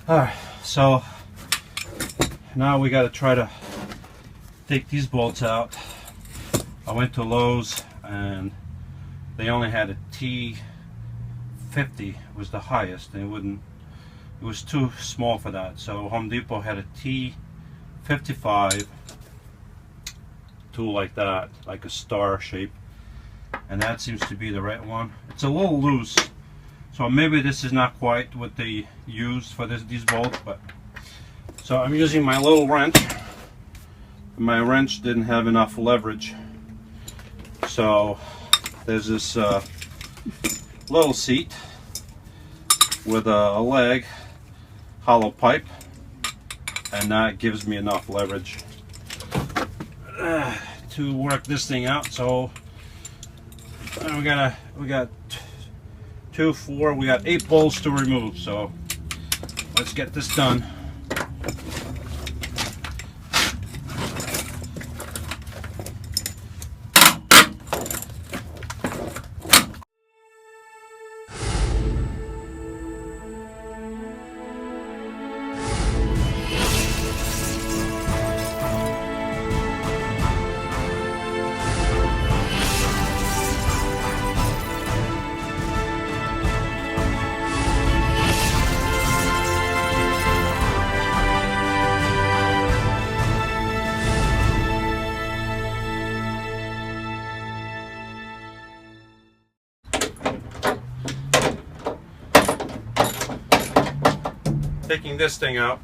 Alright, so now we got to try to take these bolts out. I went to Lowe's and they only had a T50 was the highest, and it was too small for that. So Home Depot had a T55 tool like that, like a star shape, and that seems to be the right one. It's a little loose, so maybe this is not quite what they used for these bolts. But so I'm using my little wrench. My wrench didn't have enough leverage, so there's this little seat with a leg, hollow pipe, and that gives me enough leverage to work this thing out. So we got 2, 4, we got 8 bolts to remove. So let's get this done. Taking this thing out,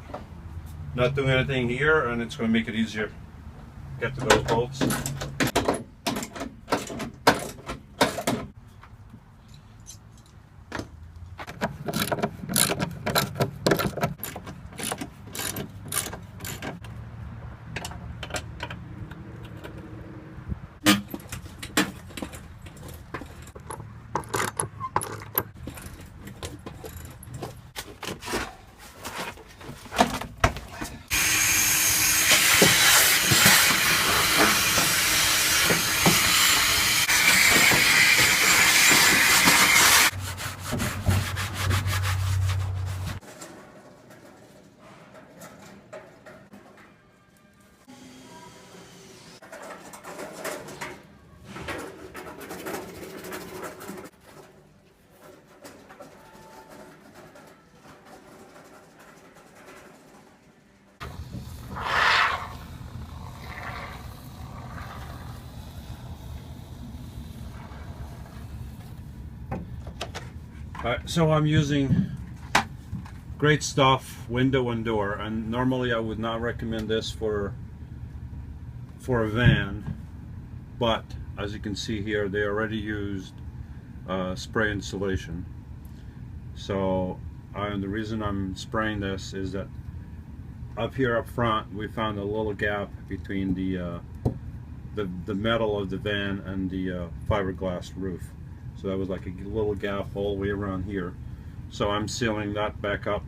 not doing anything here, and it's going to make it easier. Get to those bolts. Alright, so I'm using Great Stuff window and door, and normally I would not recommend this for a van, but as you can see here, they already used spray insulation. So the reason I'm spraying this is that up here up front we found a little gap between the metal of the van and the fiberglass roof. So that was like a little gap all the way around here. So I'm sealing that back up,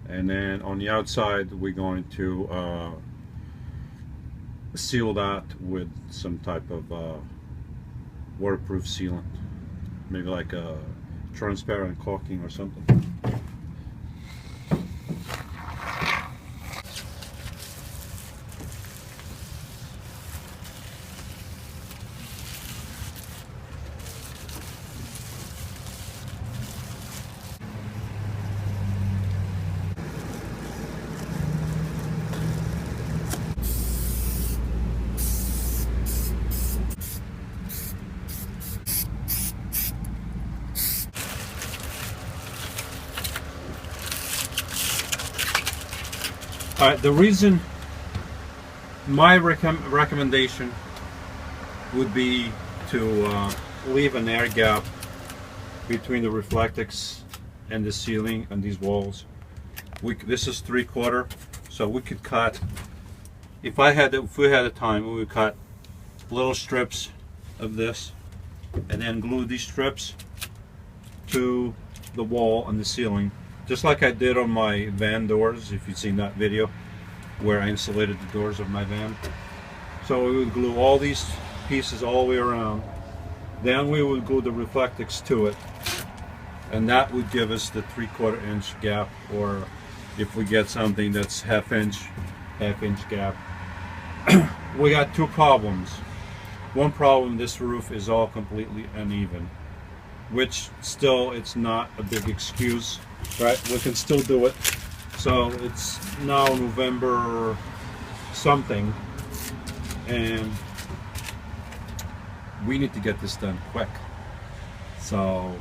and then on the outside we're going to seal that with some type of waterproof sealant, maybe like a transparent caulking or something. The reason, my recommendation would be to leave an air gap between the Reflectix and the ceiling and these walls. This is 3/4, so we could cut, if we had the time, we would cut little strips of this and then glue these strips to the wall and the ceiling, just like I did on my van doors, if you've seen that video where I insulated the doors of my van. So we would glue all these pieces all the way around, then we would glue the Reflectix to it, and that would give us the 3/4 inch gap, or if we get something that's half inch gap. We got two problems. One problem, this roof is all completely uneven, which still, it's not a big excuse, right? We can still do it. So it's now November something, and we need to get this done quick. So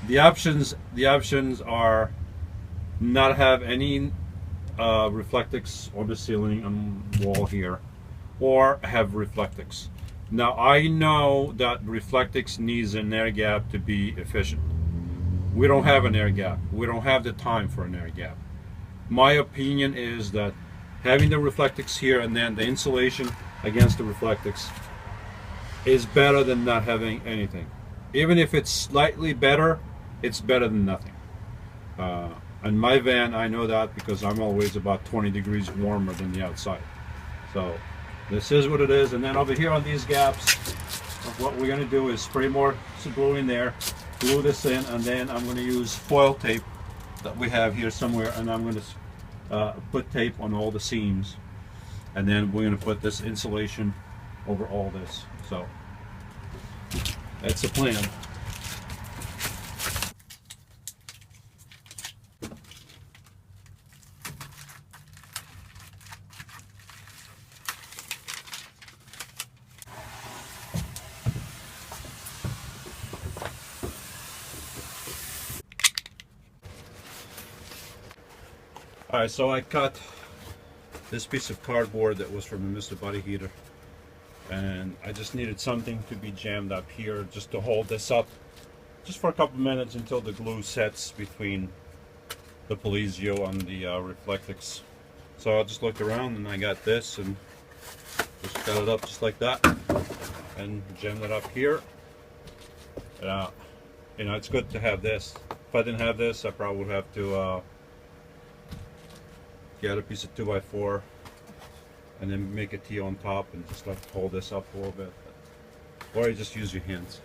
the options are not have any reflectix on the ceiling and wall here, or have reflectix. Now I know that reflectix needs an air gap to be efficient. We don't have an air gap. We don't have the time for an air gap. My opinion is that having the reflectix here and then the insulation against the reflectix is better than not having anything. Even if it's slightly better, it's better than nothing. In my van, I know that because I'm always about 20 degrees warmer than the outside. So this is what it is. And then over here on these gaps, what we're going to do is spray more glue in there, glue this in, and then I'm going to use foil tape that we have here somewhere, and I'm going to put tape on all the seams, and then we're going to put this insulation over all this. So that's the plan. Alright, so I cut this piece of cardboard that was from the Mr. Body Heater, and I just needed something to be jammed up here just to hold this up just for a couple minutes until the glue sets between the Polizio and the reflectix. So I just looked around and I got this and just cut it up just like that and jammed it up here. You know, it's good to have this. If I didn't have this, I probably would have to get a piece of 2x4 and then make a T on top and just like hold this up a little bit, or you just use your hands.